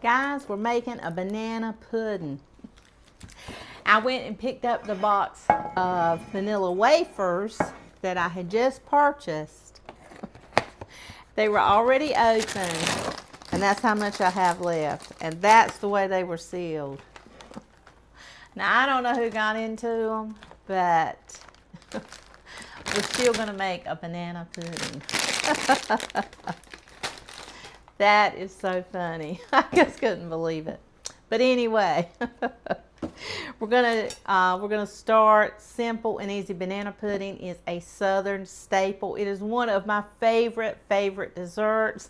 Guys, we're making a banana pudding. I went and picked up the box of vanilla wafers that I had just purchased. They were already open, and that's how much I have left. And that's the way they were sealed. Now, I don't know who got into them, but we're still going to make a banana pudding. That is so funny. I just couldn't believe it. But anyway, we're gonna start simple and easy. Banana pudding is a Southern staple. It is one of my favorite desserts.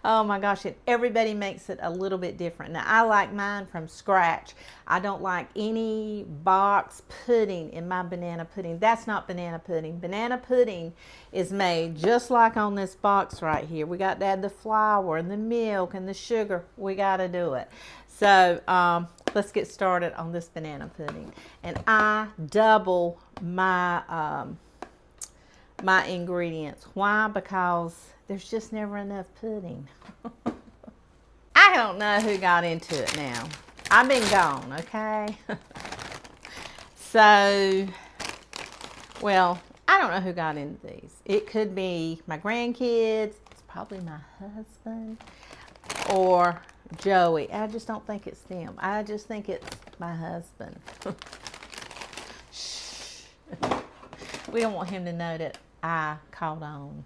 Oh my gosh, and everybody makes it a little bit different. Now, I like mine from scratch. I don't like any box pudding in my banana pudding. That's not banana pudding. Banana pudding is made just like on this box right here. We got to add the flour and the milk and the sugar. We got to do it. So let's get started on this banana pudding. And I double my my ingredients. Why? Because there's just never enough pudding. I don't know who got into it now. I've been gone, okay? So, well, I don't know who got into these. It could be my grandkids. It's probably my husband or Joey. I just don't think it's them. I just think it's my husband. Shh. We don't want him to know that I caught on.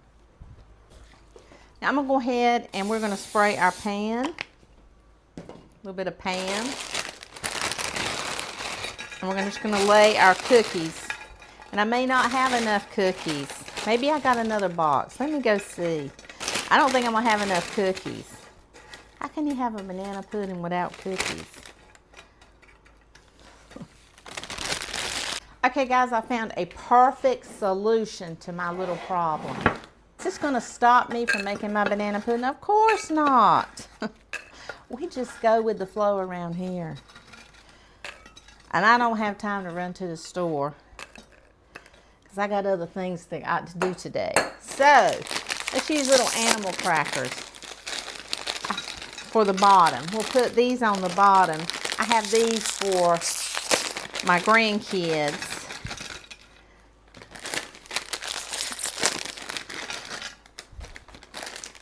Now I'm going to go ahead and we're going to spray our pan. A little bit of pan. And we're just going to lay our cookies. And I may not have enough cookies. Maybe I got another box. Let me go see. I don't think I'm going to have enough cookies. How can you have a banana pudding without cookies? Okay guys, I found a perfect solution to my little problem. Is this going to stop me from making my banana pudding? Of course not. We just go with the flow around here. And I don't have time to run to the store because I got other things that I got to do today. So, let's use little animal crackers for the bottom. We'll put these on the bottom. I have these for my grandkids.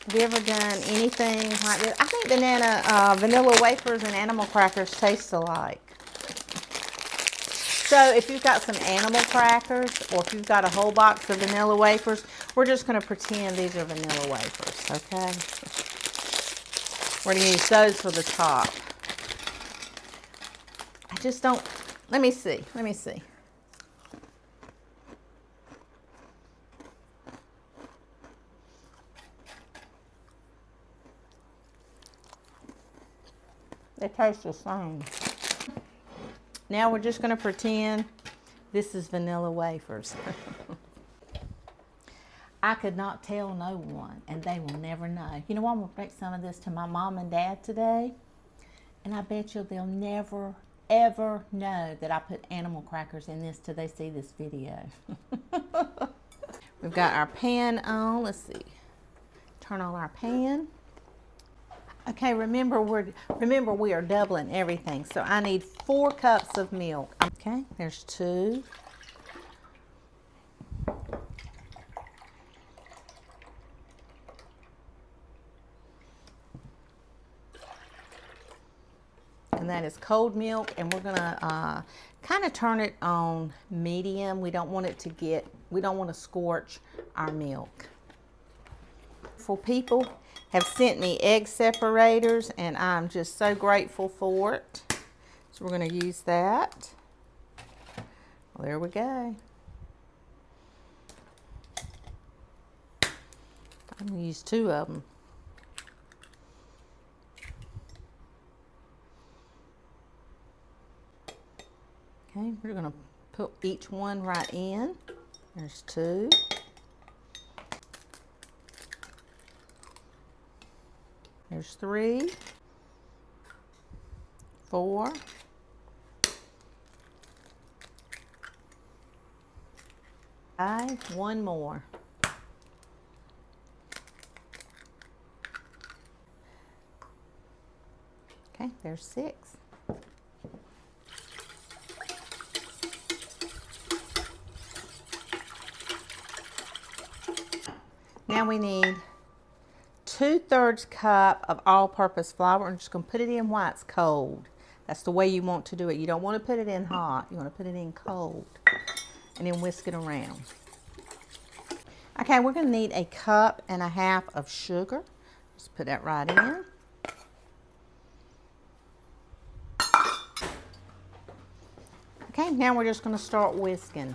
Have you ever done anything like this? I think vanilla wafers and animal crackers taste alike. So if you've got some animal crackers or if you've got a whole box of vanilla wafers, we're just going to pretend these are vanilla wafers, okay? We're going to use those for the top. I just don't, let me see. They taste the same. Now we're just going to pretend this is vanilla wafers. I could not tell no one, and they will never know. You know, I'm going to bring some of this to my mom and dad today, and I bet you they'll never, ever know that I put animal crackers in this till they see this video. We've got our pan on. Let's see. Turn on our pan. Okay, remember we are doubling everything. So I need 4 cups of milk. Okay, there's 2. And that is cold milk, and we're gonna kind of turn it on medium. We don't want to scorch our milk. For people have sent me egg separators, and I'm just so grateful for it. So we're going to use that. Well, there we go. I'm going to use 2 of them. Okay, we're going to put each one right in. There's 2. There's 3, 4, 5, 1 more. Okay, there's 6. Now we need 2/3 cup of all-purpose flour. I'm just going to put it in while it's cold. That's the way you want to do it. You don't want to put it in hot. You want to put it in cold and then whisk it around. Okay, we're going to need 1.5 cups of sugar. Just put that right in. Okay, now we're just going to start whisking.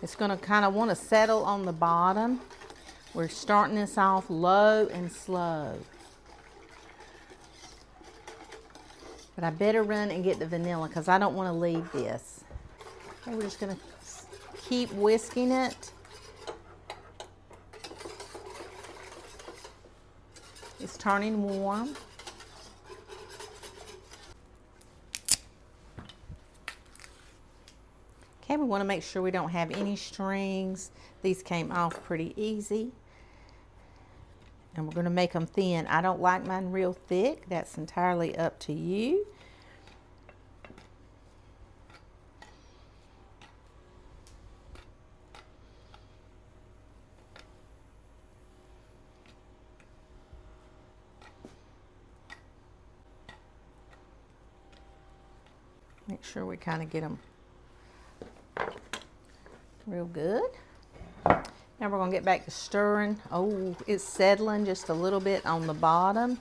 It's going to kind of want to settle on the bottom. We're starting this off low and slow. But I better run and get the vanilla because I don't want to leave this. Okay, we're just going to keep whisking it. It's turning warm. Okay, we want to make sure we don't have any strings. These came off pretty easy. And we're going to make them thin. I don't like mine real thick. That's entirely up to you. Make sure we kind of get them real good. Now we're going to get back to stirring. Oh, it's settling just a little bit on the bottom.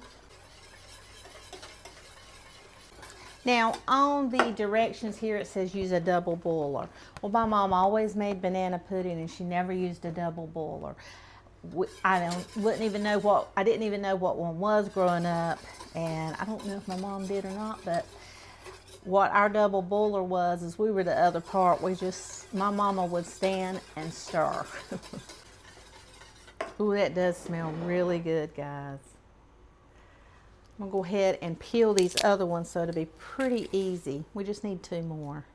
Now on the directions here it says use a double boiler. Well, my mom always made banana pudding and she never used a double boiler. I didn't even know what one was growing up, and I don't know if my mom did or not, but what our double boiler was is we were the other part. My mama would stand and stir. Ooh, that does smell really good, guys. I'm gonna go ahead and peel these other ones so it'll be pretty easy. We just need 2 more.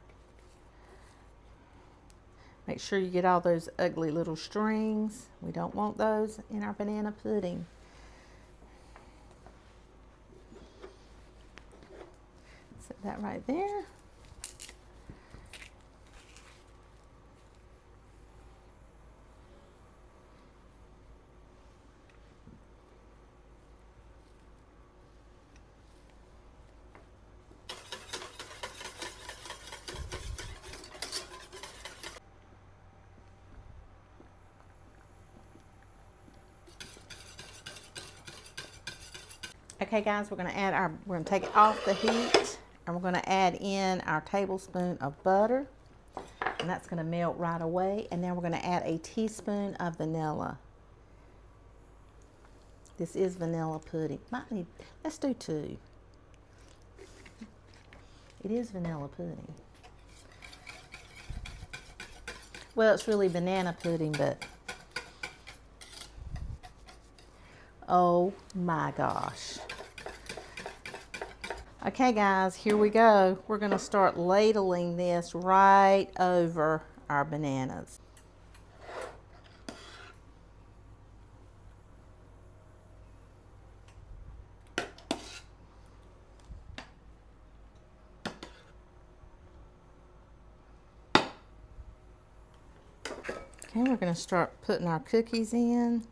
Make sure you get all those ugly little strings. We don't want those in our banana pudding. Set that right there. Okay guys, we're going to take it off the heat and we're going to add in our tablespoon of butter, and that's going to melt right away. And then we're going to add a teaspoon of vanilla. This is vanilla pudding. Let's do 2. It is vanilla pudding. Well, it's really banana pudding, but oh my gosh. Okay guys, here we go. We're going to start ladling this right over our bananas. Okay, we're going to start putting our cookies in.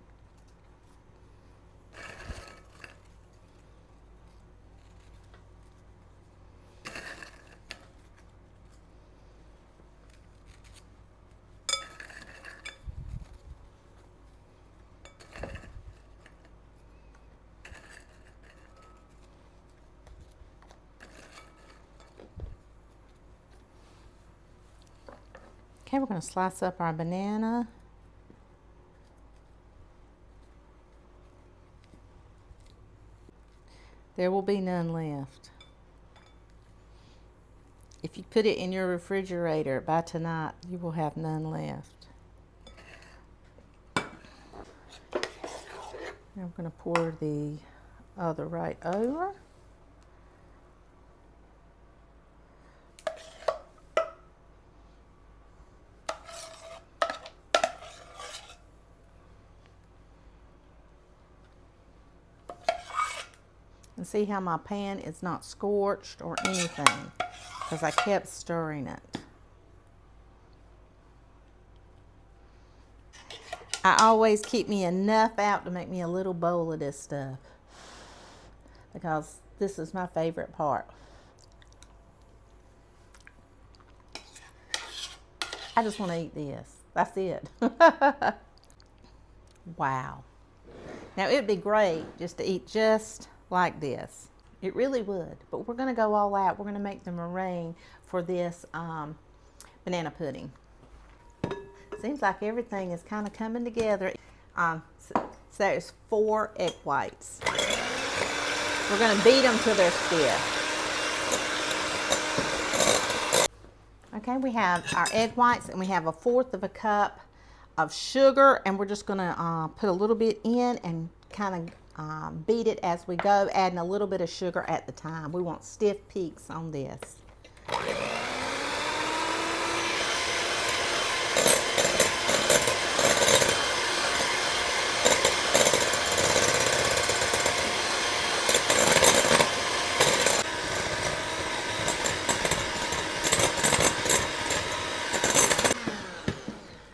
Okay, we're going to slice up our banana. There will be none left. If you put it in your refrigerator by tonight, you will have none left. Now I'm going to pour the other right over. And see how my pan is not scorched or anything, because I kept stirring it. I always keep me enough out to make me a little bowl of this stuff, because this is my favorite part. I just want to eat this. That's it. Wow. Now, it'd be great just to eat just like this. It really would. But we're going to go all out. We're going to make the meringue for this banana pudding. Seems like everything is kind of coming together. So there's 4 egg whites. We're going to beat them till they're stiff. Okay, we have our egg whites, and we have 1/4 of a cup of sugar, and we're just going to put a little bit in and kind of beat it as we go, adding a little bit of sugar at the time. We want stiff peaks on this.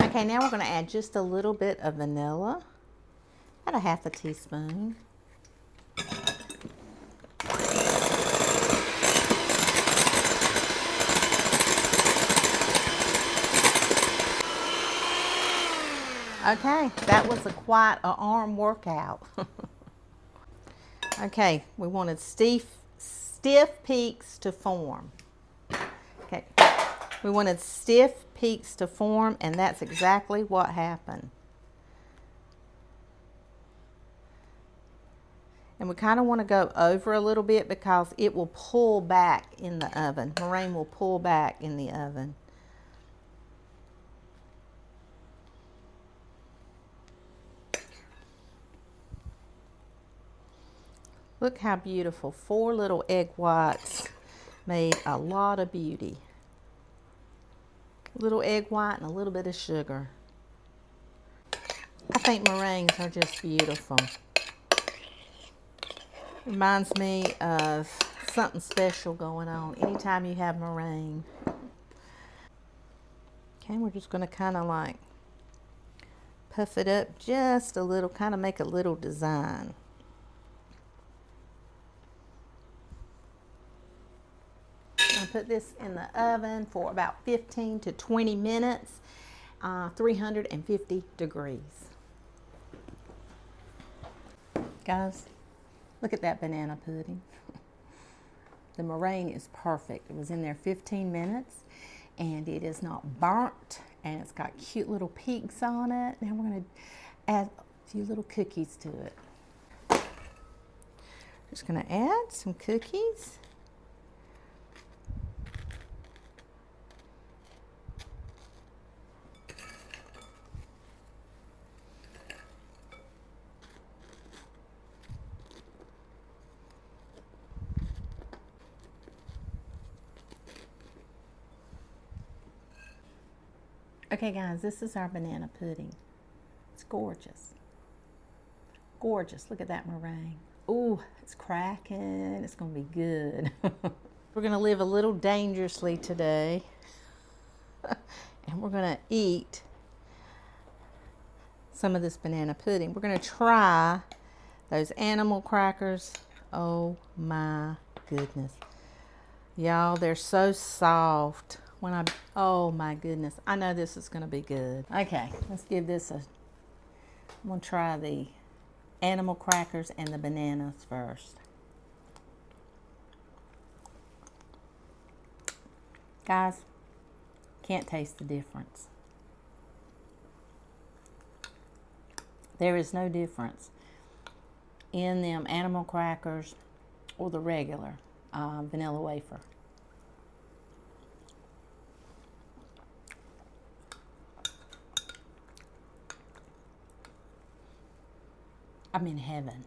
Okay, now we're going to add just a little bit of vanilla, about 1/2 teaspoon. Okay, that was quite an arm workout. Okay, we wanted stiff peaks to form. Okay, we wanted stiff peaks to form, and that's exactly what happened. And we kind of want to go over a little bit because it will pull back in the oven. Meringue will pull back in the oven. Look how beautiful. 4 little egg whites made a lot of beauty. Little egg white and a little bit of sugar. I think meringues are just beautiful. Reminds me of something special going on anytime you have meringue. Okay, we're just going to kind of like puff it up just a little, kind of make a little design. I'll put this in the oven for about 15 to 20 minutes, 350 degrees. Guys, look at that banana pudding. The meringue is perfect. It was in there 15 minutes, and it is not burnt, and it's got cute little peaks on it. Now we're going to add a few little cookies to it. Just going to add some cookies. Okay guys, this is our banana pudding. It's gorgeous. Gorgeous. Look at that meringue. Ooh, it's cracking. It's going to be good. We're going to live a little dangerously today. And we're going to eat some of this banana pudding. We're going to try those animal crackers. Oh my goodness. Y'all, they're so soft. Oh my goodness, I know this is going to be good. Okay, let's give this I'm going to try the animal crackers and the bananas first. Guys, can't taste the difference. There is no difference in them animal crackers or the regular vanilla wafer. I'm in heaven.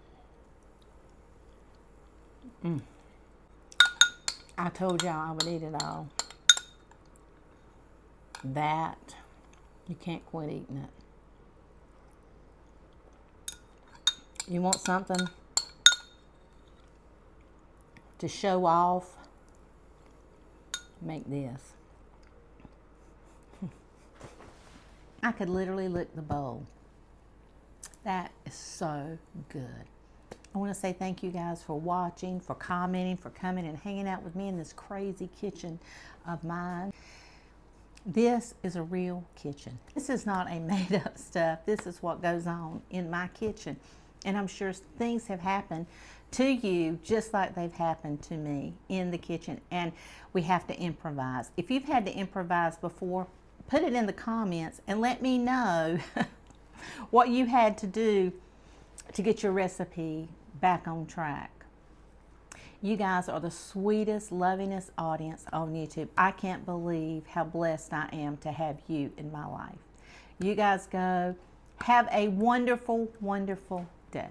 I told y'all I would eat it all. That, you can't quit eating it. You want something to show off, make this. I could literally lick the bowl. That is so good. I want to say thank you guys for watching, for commenting, for coming and hanging out with me in this crazy kitchen of mine. This is a real kitchen. This is not a made up stuff. This is what goes on in my kitchen. And I'm sure things have happened to you just like they've happened to me in the kitchen. And we have to improvise. If you've had to improvise before, put it in the comments and let me know what you had to do to get your recipe back on track. You guys are the sweetest, lovingest audience on YouTube. I can't believe how blessed I am to have you in my life. You guys go. Have a wonderful, wonderful day.